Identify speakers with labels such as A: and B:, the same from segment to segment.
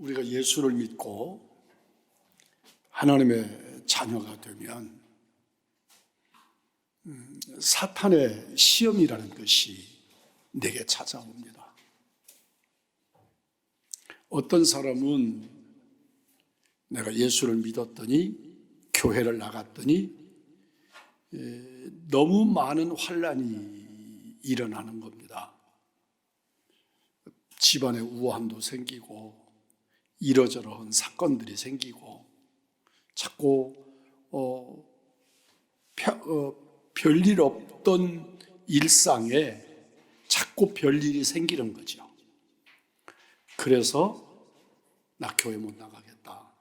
A: 우리가 예수를 믿고 하나님의 자녀가 되면 사탄의 시험이라는 것이 내게 찾아옵니다. 어떤 사람은 내가 예수를 믿었더니 교회를 나갔더니 너무 많은 환난이 일어나는 겁니다. 집안에 우환도 생기고 이러저러한 사건들이 생기고 자꾸 별일 없던 일상에 자꾸 별일이 생기는 거죠. 그래서 나 교회 못 나가겠다,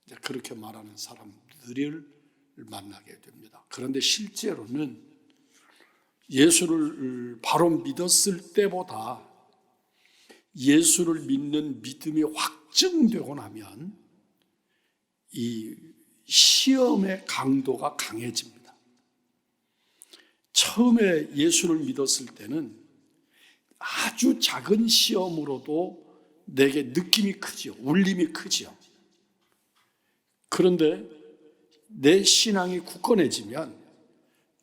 A: 이제 그렇게 말하는 사람들을 만나게 됩니다. 그런데 실제로는 예수를 바로 믿었을 때보다 예수를 믿는 믿음이 확증되고 나면 이 시험의 강도가 강해집니다. 처음에 예수를 믿었을 때는 아주 작은 시험으로도 내게 느낌이 크지요. 울림이 크지요. 그런데 내 신앙이 굳건해지면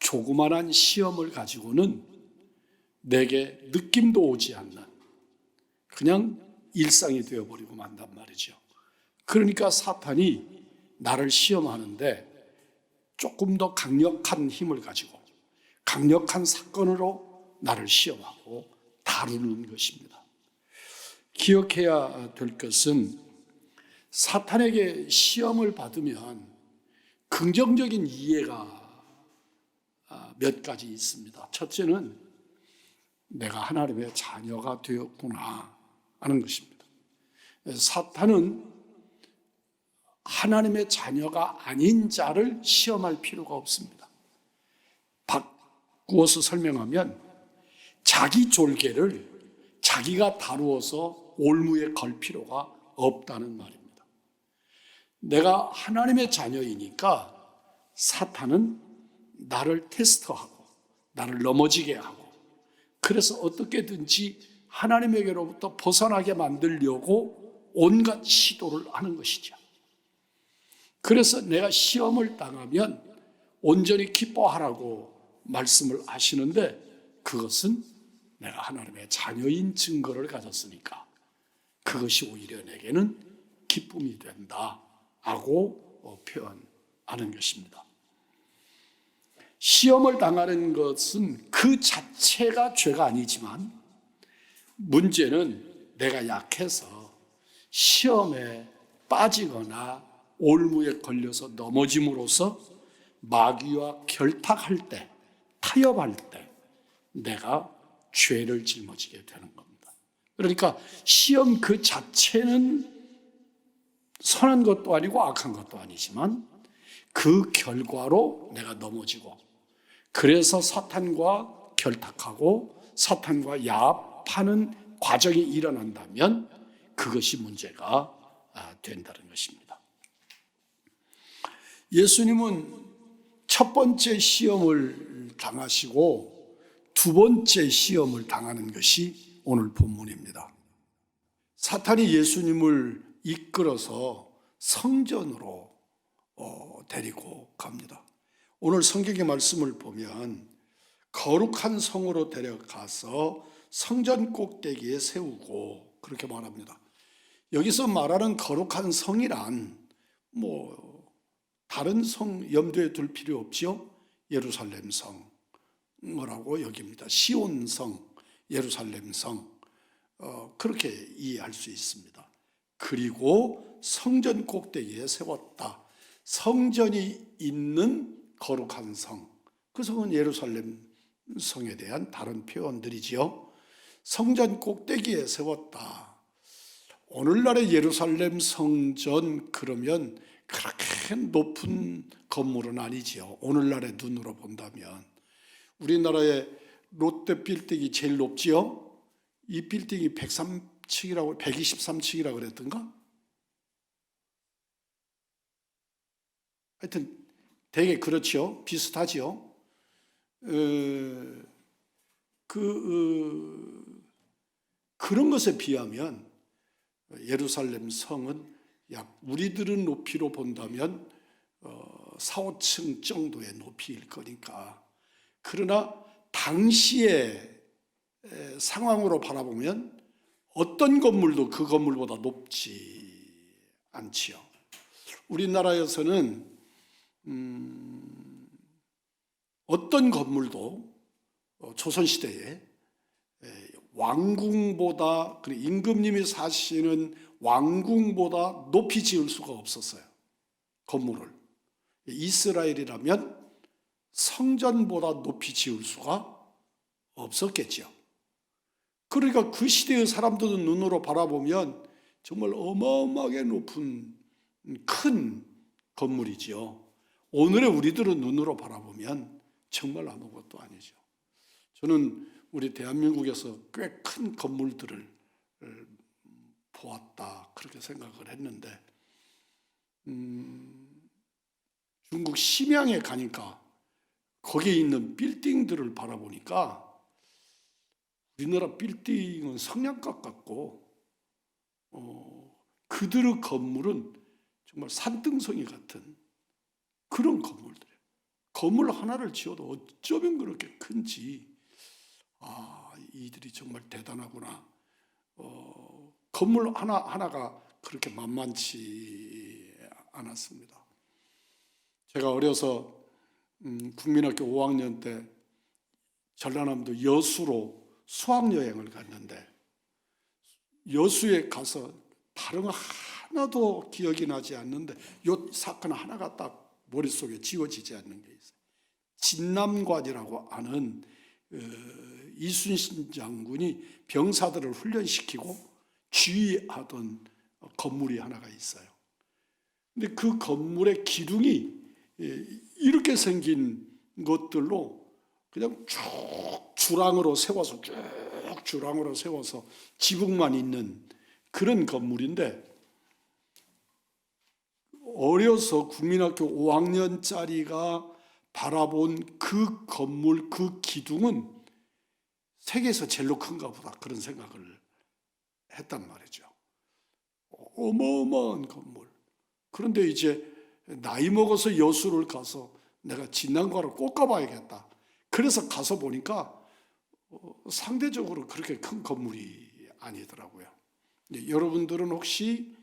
A: 조그만한 시험을 가지고는 내게 느낌도 오지 않는 그냥 일상이 되어버리고 만단 말이죠. 그러니까 사탄이 나를 시험하는데 조금 더 강력한 힘을 가지고 강력한 사건으로 나를 시험하고 다루는 것입니다. 기억해야 될 것은 사탄에게 시험을 받으면 긍정적인 이해가 몇 가지 있습니다. 첫째는 내가 하나님의 자녀가 되었구나 하는 것입니다. 사탄은 하나님의 자녀가 아닌 자를 시험할 필요가 없습니다. 바꾸어서 설명하면 자기 졸개를 자기가 다루어서 올무에 걸 필요가 없다는 말입니다. 내가 하나님의 자녀이니까 사탄은 나를 테스트하고 나를 넘어지게 하고 그래서 어떻게든지 하나님에게로부터 벗어나게 만들려고 온갖 시도를 하는 것이죠. 그래서 내가 시험을 당하면 온전히 기뻐하라고 말씀을 하시는데 그것은 내가 하나님의 자녀인 증거를 가졌으니까 그것이 오히려 내게는 기쁨이 된다 하고 표현하는 것입니다. 시험을 당하는 것은 그 자체가 죄가 아니지만 문제는 내가 약해서 시험에 빠지거나 올무에 걸려서 넘어짐으로써 마귀와 결탁할 때, 타협할 때 내가 죄를 짊어지게 되는 겁니다. 그러니까 시험 그 자체는 선한 것도 아니고 악한 것도 아니지만 그 결과로 내가 넘어지고 그래서 사탄과 결탁하고 사탄과 야합하는 과정이 일어난다면 그것이 문제가 된다는 것입니다. 예수님은 첫 번째 시험을 당하시고 두 번째 시험을 당하는 것이 오늘 본문입니다. 사탄이 예수님을 이끌어서 성전으로 데리고 갑니다. 오늘 성경의 말씀을 보면 거룩한 성으로 데려가서 성전 꼭대기에 세우고 그렇게 말합니다. 여기서 말하는 거룩한 성이란 다른 성 염두에 둘 필요 없죠. 예루살렘 성 뭐라고 여깁니다. 시온 성, 예루살렘 성 그렇게 이해할 수 있습니다. 그리고 성전 꼭대기에 세웠다. 성전이 있는 거룩한 성, 그 성은 예루살렘 성에 대한 다른 표현들이지요. 성전 꼭대기에 세웠다. 오늘날의 예루살렘 성전 그러면 그렇게 높은 건물은 아니지요. 오늘날의 눈으로 본다면 우리나라의 롯데 빌딩이 제일 높지요. 이 빌딩이 103층이라고 123층이라고 그랬던가? 하여튼 되게 그렇죠. 비슷하지요. 그런 것에 비하면 예루살렘 성은 약 우리들은 높이로 본다면 4, 5층 정도의 높이일 거니까. 그러나 당시의 상황으로 바라보면 어떤 건물도 그 건물보다 높지 않지요. 우리나라에서는 어떤 건물도 조선시대에 왕궁보다, 임금님이 사시는 왕궁보다 높이 지을 수가 없었어요. 건물을. 이스라엘이라면 성전보다 높이 지을 수가 없었겠죠. 그러니까 그 시대의 사람들은 눈으로 바라보면 정말 어마어마하게 높은 큰 건물이지요. 오늘의 우리들은 눈으로 바라보면 정말 아무것도 아니죠. 저는 우리 대한민국에서 꽤 큰 건물들을 보았다, 그렇게 생각을 했는데, 중국 심양에 가니까 거기에 있는 빌딩들을 바라보니까 우리나라 빌딩은 성냥갑 같고, 그들의 건물은 정말 산등성이 같은 그런 건물들이에요. 건물 하나를 지어도 어쩌면 그렇게 큰지, 이들이 정말 대단하구나. 건물 하나가 그렇게 만만치 않았습니다. 제가 어려서 국민학교 5학년 때 전라남도 여수로 수학여행을 갔는데, 여수에 가서 다른 거 하나도 기억이 나지 않는데 이 사건 하나가 딱 머릿속에 지워지지 않는 게 있어요. 진남관이라고 하는 이순신 장군이 병사들을 훈련시키고 주의하던 건물이 하나가 있어요. 근데 그 건물의 기둥이 이렇게 생긴 것들로 그냥 쭉 주랑으로 세워서 지붕만 있는 그런 건물인데, 어려서 국민학교 5학년짜리가 바라본 그 건물, 그 기둥은 세계에서 제일로 큰가 보다, 그런 생각을 했단 말이죠. 어마어마한 건물. 그런데 이제 나이 먹어서 여수를 가서 내가 진난관을 꼭 가봐야겠다, 그래서 가서 보니까 상대적으로 그렇게 큰 건물이 아니더라고요. 여러분들은 혹시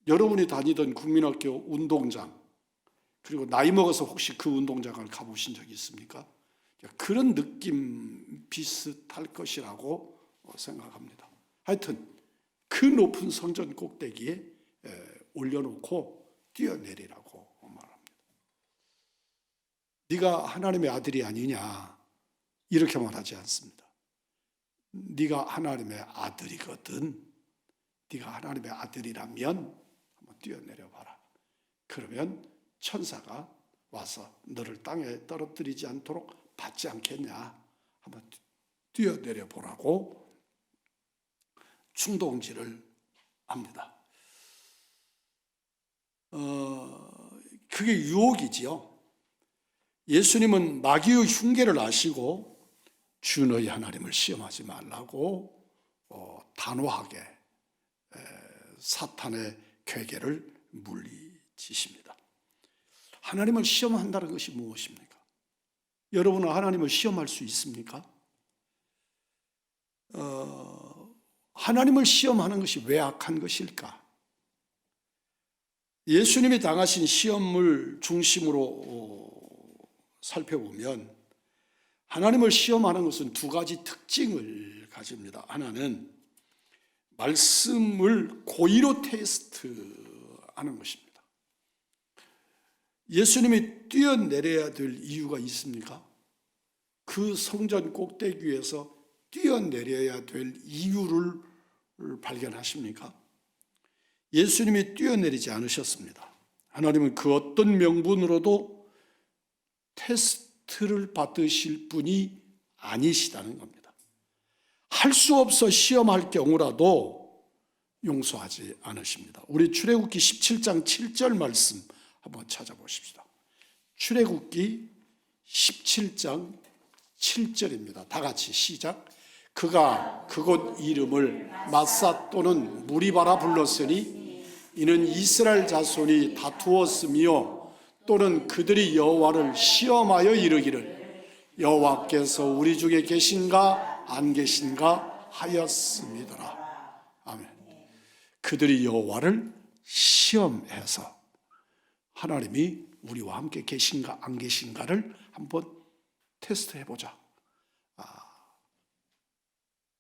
A: 여러분이 다니던 국민학교 운동장, 그리고 나이 먹어서 혹시 그 운동장을 가보신 적이 있습니까? 그런 느낌 비슷할 것이라고 생각합니다. 하여튼 그 높은 성전 꼭대기에 올려놓고 뛰어내리라고 말합니다. 네가 하나님의 아들이 아니냐, 이렇게 말하지 않습니다. 네가 하나님의 아들이거든, 네가 하나님의 아들이라면 한번 뛰어내려 봐라. 그러면 천사가 와서 너를 땅에 떨어뜨리지 않도록 받지 않겠냐, 한번 뛰어내려 보라고 충동질을 합니다. 그게 유혹이지요. 예수님은 마귀의 흉계를 아시고 주 너희 하나님을 시험하지 말라고 단호하게 사탄의 괴계를 물리치십니다. 하나님을 시험한다는 것이 무엇입니까? 여러분은 하나님을 시험할 수 있습니까? 하나님을 시험하는 것이 왜 악한 것일까? 예수님이 당하신 시험을 중심으로 살펴보면 하나님을 시험하는 것은 두 가지 특징을 가집니다. 하나는 말씀을 고의로 테스트하는 것입니다. 예수님이 뛰어내려야 될 이유가 있습니까? 그 성전 꼭대기 위에서 뛰어내려야 될 이유를 발견하십니까? 예수님이 뛰어내리지 않으셨습니다. 하나님은 그 어떤 명분으로도 테스트를 받으실 분이 아니시다는 겁니다. 할 수 없어 시험할 경우라도 용서하지 않으십니다. 우리 출애굽기 17장 7절 말씀 한번 찾아보십시다. 출애굽기 17장 7절입니다. 다 같이 시작. 그가 그곳 이름을 마사 또는 무리바라 불렀으니 이는 이스라엘 자손이 다투었으며 또는 그들이 여호와를 시험하여 이르기를 여호와께서 우리 중에 계신가 안 계신가 하였음이더라. 아멘. 그들이 여호와를 시험해서 하나님이 우리와 함께 계신가 안 계신가를 한번 테스트해보자.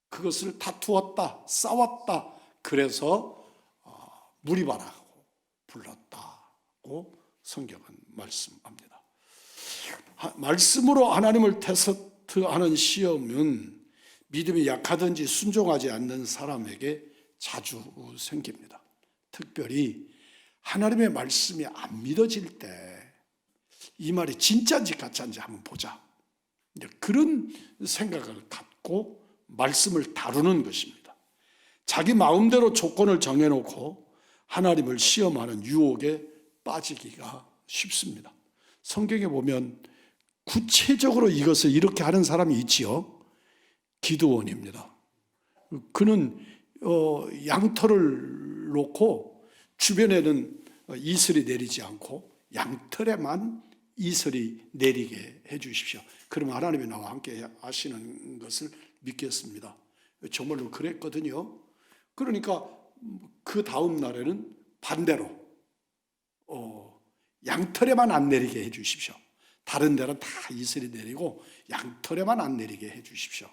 A: 그것을 다투었다, 싸웠다. 그래서 무리바라고 불렀다고 성경은 말씀합니다. 말씀으로 하나님을 테스트하는 시험은 믿음이 약하든지 순종하지 않는 사람에게 자주 생깁니다. 특별히 하나님의 말씀이 안 믿어질 때 이 말이 진짜인지 가짜인지 한번 보자. 그런 생각을 갖고 말씀을 다루는 것입니다. 자기 마음대로 조건을 정해놓고 하나님을 시험하는 유혹에 빠지기가 쉽습니다. 성경에 보면 구체적으로 이것을 이렇게 하는 사람이 있지요. 기드온입니다. 그는 양털을 놓고 주변에는 이슬이 내리지 않고 양털에만 이슬이 내리게 해 주십시오. 그러면 하나님이 나와 함께 하시는 것을 믿겠습니다. 정말로 그랬거든요. 그러니까 그 다음 날에는 반대로 양털에만 안 내리게 해 주십시오. 다른 데는 다 이슬이 내리고 양털에만 안 내리게 해 주십시오.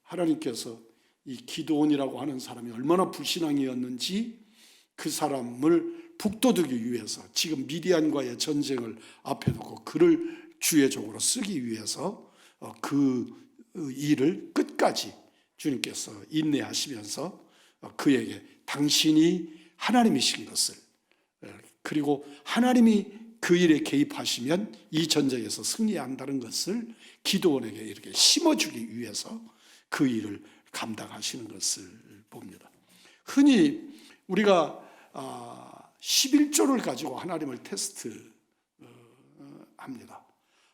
A: 하나님께서 이 기드온이라고 하는 사람이 얼마나 불신앙이었는지 그 사람을 북돋우기 위해서 지금 미디안과의 전쟁을 앞에 두고 그를 주의적으로 쓰기 위해서 그 일을 끝까지 주님께서 인내하시면서 그에게 당신이 하나님이신 것을 그리고 하나님이 그 일에 개입하시면 이 전쟁에서 승리한다는 것을 기드온에게 이렇게 심어주기 위해서 그 일을 감당하시는 것을 봅니다. 흔히 우리가 11조를 가지고 하나님을 테스트합니다.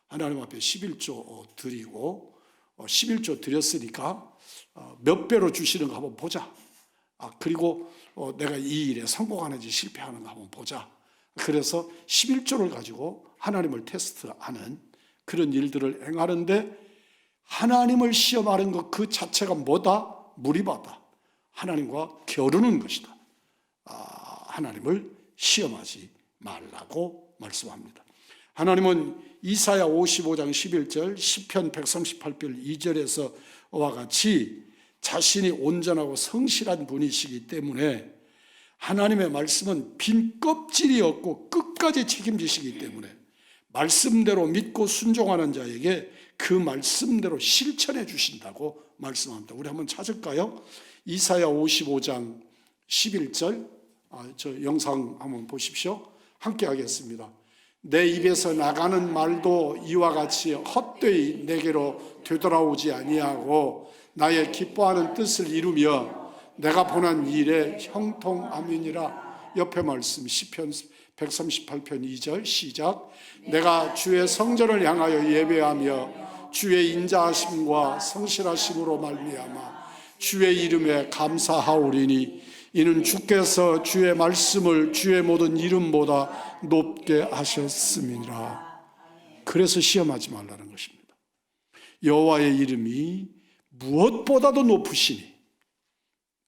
A: 하나님 앞에 11조 드리고 11조 드렸으니까 몇 배로 주시는가 한번 보자. 그리고 내가 이 일에 성공하는지 실패하는가 한번 보자. 그래서 11조를 가지고 하나님을 테스트하는 그런 일들을 행하는데 하나님을 시험하는 것 그 자체가 뭐다? 무리바다. 하나님과 겨루는 것이다. 하나님을 시험하지 말라고 말씀합니다. 하나님은 이사야 55장 11절, 시편 138편 2절에서와 같이 자신이 온전하고 성실한 분이시기 때문에 하나님의 말씀은 빈 껍질이 없고 끝까지 책임지시기 때문에 말씀대로 믿고 순종하는 자에게 그 말씀대로 실천해 주신다고 말씀합니다. 우리 한번 찾을까요? 이사야 55장 11절 저 영상 한번 보십시오. 함께 하겠습니다. 내 입에서 나가는 말도 이와 같이 헛되이 내게로 되돌아오지 아니하고 나의 기뻐하는 뜻을 이루며 내가 본한 일에 형통함이니라. 옆에 말씀 시편 138편 2절 시작. 내가 주의 성전을 향하여 예배하며 주의 인자하심과 성실하심으로 말미암아 주의 이름에 감사하오리니 이는 주께서 주의 말씀을 주의 모든 이름보다 높게 하셨음이니라. 그래서 시험하지 말라는 것입니다. 여호와의 이름이 무엇보다도 높으시니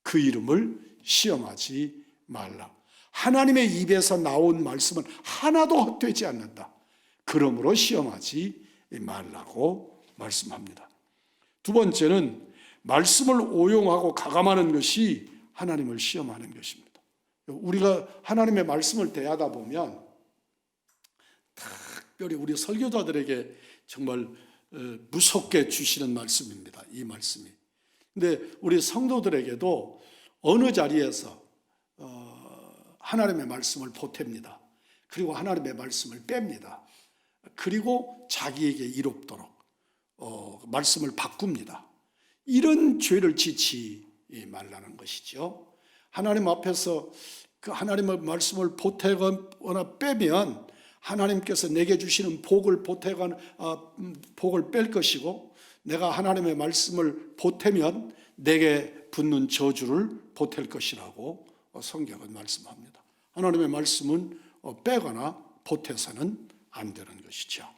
A: 그 이름을 시험하지 말라. 하나님의 입에서 나온 말씀은 하나도 헛되지 않는다. 그러므로 시험하지 말라고 말씀합니다. 두 번째는 말씀을 오용하고 가감하는 것이 하나님을 시험하는 것입니다. 우리가 하나님의 말씀을 대하다 보면 특별히 우리 설교자들에게 정말 무섭게 주시는 말씀입니다. 이 말씀이. 근데 우리 성도들에게도 어느 자리에서 하나님의 말씀을 보탭니다. 그리고 하나님의 말씀을 뺍니다. 그리고 자기에게 이롭도록 말씀을 바꿉니다. 이런 죄를 지지 말라는 것이죠. 하나님 앞에서 그 하나님의 말씀을 보태거나 빼면 하나님께서 내게 주시는 복을 복을 뺄 것이고 내가 하나님의 말씀을 보태면 내게 붙는 저주를 보탤 것이라고 성경은 말씀합니다. 하나님의 말씀은 빼거나 보태서는 안 되는 것이죠.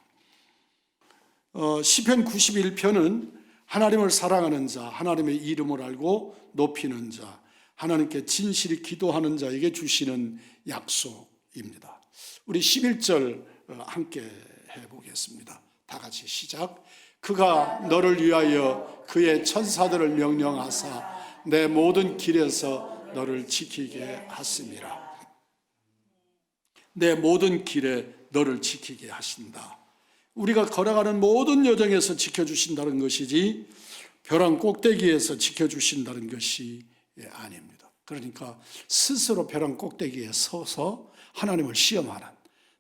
A: 시편 91편은 하나님을 사랑하는 자, 하나님의 이름을 알고 높이는 자, 하나님께 진실히 기도하는 자에게 주시는 약속입니다. 우리 11절 함께 해보겠습니다. 다 같이 시작. 그가 너를 위하여 그의 천사들을 명령하사 내 모든 길에서 너를 지키게 하심이라. 내 모든 길에 너를 지키게 하신다. 우리가 걸어가는 모든 여정에서 지켜주신다는 것이지 벼랑 꼭대기에서 지켜주신다는 것이 아닙니다. 그러니까 스스로 벼랑 꼭대기에 서서 하나님을 시험하는,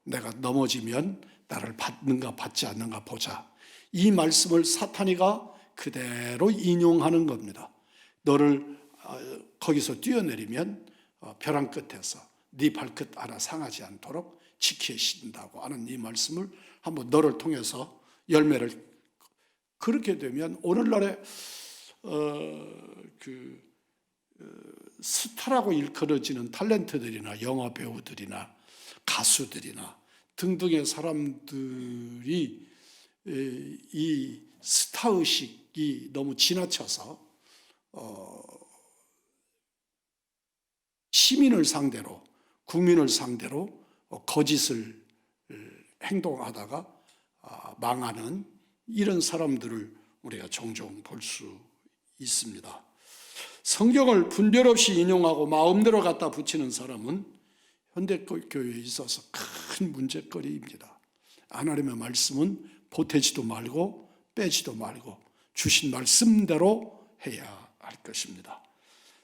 A: 내가 넘어지면 나를 받는가 받지 않는가 보자, 이 말씀을 사탄이가 그대로 인용하는 겁니다. 너를 거기서 뛰어내리면 벼랑 끝에서 네 발끝 하나 상하지 않도록 지키신다고 하는 이 말씀을 한번 너를 통해서 열매를, 그렇게 되면 오늘날의 스타라고 일컬어지는 탤런트들이나 영화 배우들이나 가수들이나 등등의 사람들이 이 스타의식이 너무 지나쳐서 시민을 상대로, 국민을 상대로 거짓을 행동하다가 망하는 이런 사람들을 우리가 종종 볼 수 있습니다. 성경을 분별 없이 인용하고 마음대로 갖다 붙이는 사람은 현대교회에 있어서 큰 문제거리입니다. 하나님의 말씀은 보태지도 말고 빼지도 말고 주신 말씀대로 해야 할 것입니다.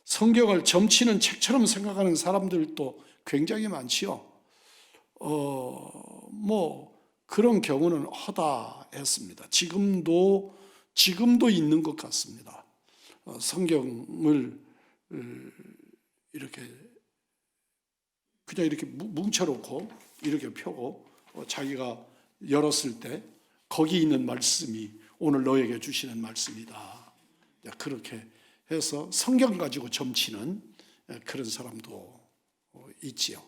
A: 성경을 점치는 책처럼 생각하는 사람들도 굉장히 많지요. 그런 경우는 허다했습니다. 지금도 있는 것 같습니다. 성경을 이렇게 그냥 이렇게 뭉쳐놓고 이렇게 펴고 자기가 열었을 때 거기 있는 말씀이 오늘 너에게 주시는 말씀이다. 그렇게 해서 성경 가지고 점치는 그런 사람도 있지요.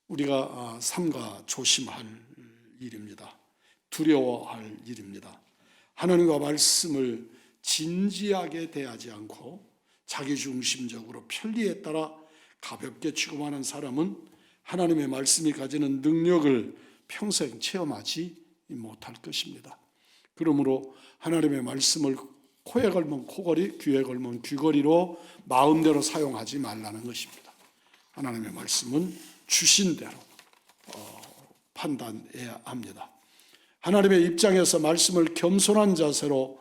A: 우리가 삼가 조심할 일입니다. 두려워할 일입니다. 하나님과 말씀을 진지하게 대하지 않고 자기중심적으로 편리에 따라 가볍게 취급하는 사람은 하나님의 말씀이 가지는 능력을 평생 체험하지 못할 것입니다. 그러므로 하나님의 말씀을 코에 걸면 코걸이, 귀에 걸면 귀걸이로 마음대로 사용하지 말라는 것입니다. 하나님의 말씀은 주신 대로 판단해야 합니다. 하나님의 입장에서 말씀을 겸손한 자세로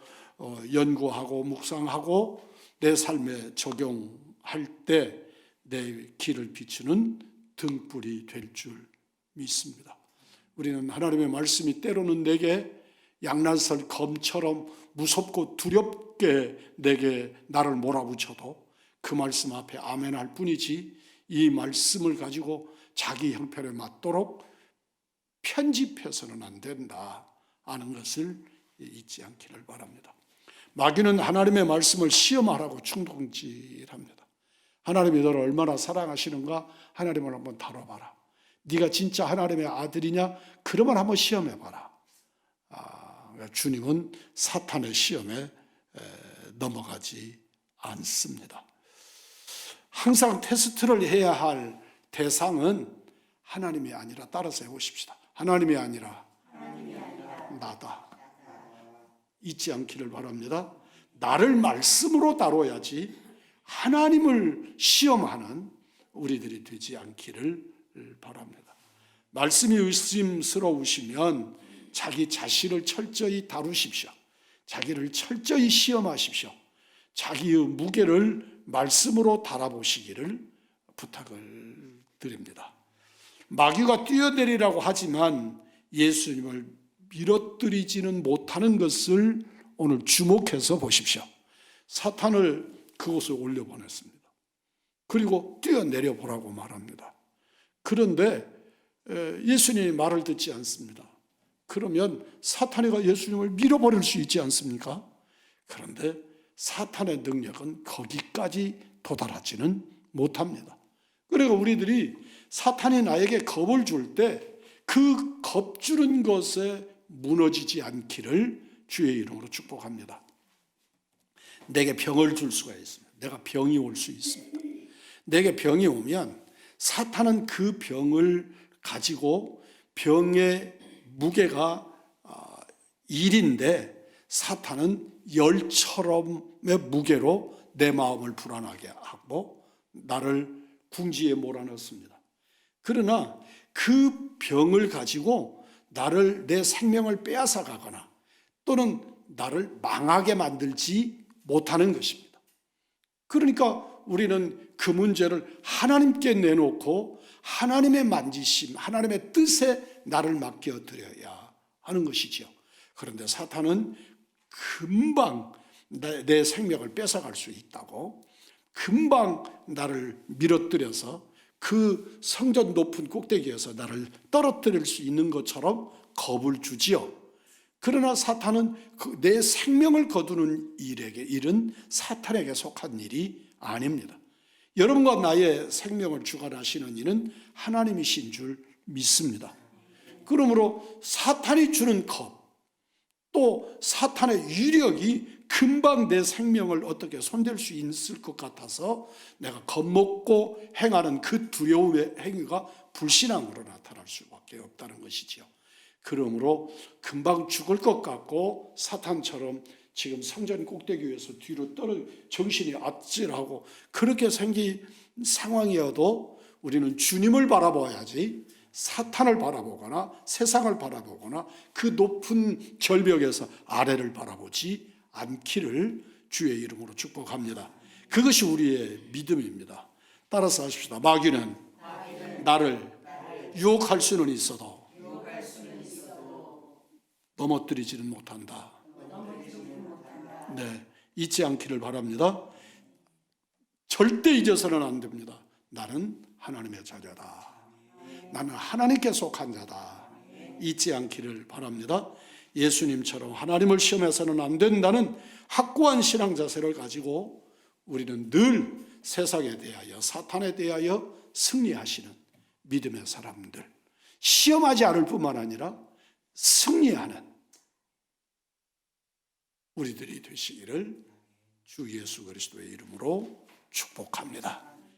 A: 연구하고 묵상하고 내 삶에 적용할 때 내 길을 비추는 등불이 될 줄 믿습니다. 우리는 하나님의 말씀이 때로는 내게 양난설 검처럼 무섭고 두렵게 내게 나를 몰아붙여도 그 말씀 앞에 아멘할 뿐이지 이 말씀을 가지고 자기 형편에 맞도록 편집해서는 안 된다 하는 것을 잊지 않기를 바랍니다. 마귀는 하나님의 말씀을 시험하라고 충동질합니다. 하나님이 너를 얼마나 사랑하시는가 하나님을 한번 다뤄봐라. 네가 진짜 하나님의 아들이냐? 그러면 한번 시험해봐라. 주님은 사탄의 시험에 넘어가지 않습니다. 항상 테스트를 해야 할 대상은 하나님이 아니라, 따라서 해보십시다. 하나님이 아니라 나다. 잊지 않기를 바랍니다. 나를 말씀으로 다뤄야지 하나님을 시험하는 우리들이 되지 않기를 바랍니다. 말씀이 의심스러우시면 자기 자신을 철저히 다루십시오. 자기를 철저히 시험하십시오. 자기의 무게를 말씀으로 달아보시기를 부탁을 드립니다. 마귀가 뛰어내리라고 하지만 예수님을 밀어뜨리지는 못하는 것을 오늘 주목해서 보십시오. 사탄을 그곳에 올려보냈습니다. 그리고 뛰어내려 보라고 말합니다. 그런데 예수님이 말을 듣지 않습니다. 그러면 사탄이가 예수님을 밀어버릴 수 있지 않습니까? 그런데 사탄의 능력은 거기까지 도달하지는 못합니다. 그러니까 우리들이 사탄이 나에게 겁을 줄 때 그 겁주는 것에 무너지지 않기를 주의 이름으로 축복합니다. 내게 병을 줄 수가 있습니다. 내가 병이 올 수 있습니다. 내게 병이 오면 사탄은 그 병을 가지고 병의 무게가 1인데 사탄은 열처럼의 무게로 내 마음을 불안하게 하고 나를 궁지에 몰아넣습니다. 그러나 그 병을 가지고 내 생명을 빼앗아 가거나 또는 나를 망하게 만들지 못하는 것입니다. 그러니까 우리는 그 문제를 하나님께 내놓고 하나님의 만지심, 하나님의 뜻에 나를 맡겨드려야 하는 것이지요. 그런데 사탄은 금방 내 생명을 뺏어갈 수 있다고, 금방 나를 밀어뜨려서 그 성전 높은 꼭대기에서 나를 떨어뜨릴 수 있는 것처럼 겁을 주지요. 그러나 사탄은 내 생명을 거두는 일은 사탄에게 속한 일이 아닙니다. 여러분과 나의 생명을 주관하시는 이는 하나님이신 줄 믿습니다. 그러므로 사탄이 주는 겁, 또 사탄의 위력이 금방 내 생명을 어떻게 손댈 수 있을 것 같아서 내가 겁먹고 행하는 그 두려움의 행위가 불신앙으로 나타날 수밖에 없다는 것이지요. 그러므로 금방 죽을 것 같고 사탄처럼 지금 성전 꼭대기 위에서 뒤로 정신이 아찔하고 그렇게 생긴 상황이어도 우리는 주님을 바라봐야지 사탄을 바라보거나 세상을 바라보거나 그 높은 절벽에서 아래를 바라보지 않기를 주의 이름으로 축복합니다. 그것이 우리의 믿음입니다. 따라서 하십시다. 마귀는 나를 유혹할 수는 있어도 넘어뜨리지는 못한다. 네, 잊지 않기를 바랍니다. 절대 잊어서는 안 됩니다. 나는 하나님의 자녀다. 나는 하나님께 속한 자다. 잊지 않기를 바랍니다. 예수님처럼 하나님을 시험해서는 안 된다는 확고한 신앙 자세를 가지고 우리는 늘 세상에 대하여 사탄에 대하여 승리하시는 믿음의 사람들, 시험하지 않을 뿐만 아니라 승리하는 우리들이 되시기를 주 예수 그리스도의 이름으로 축복합니다.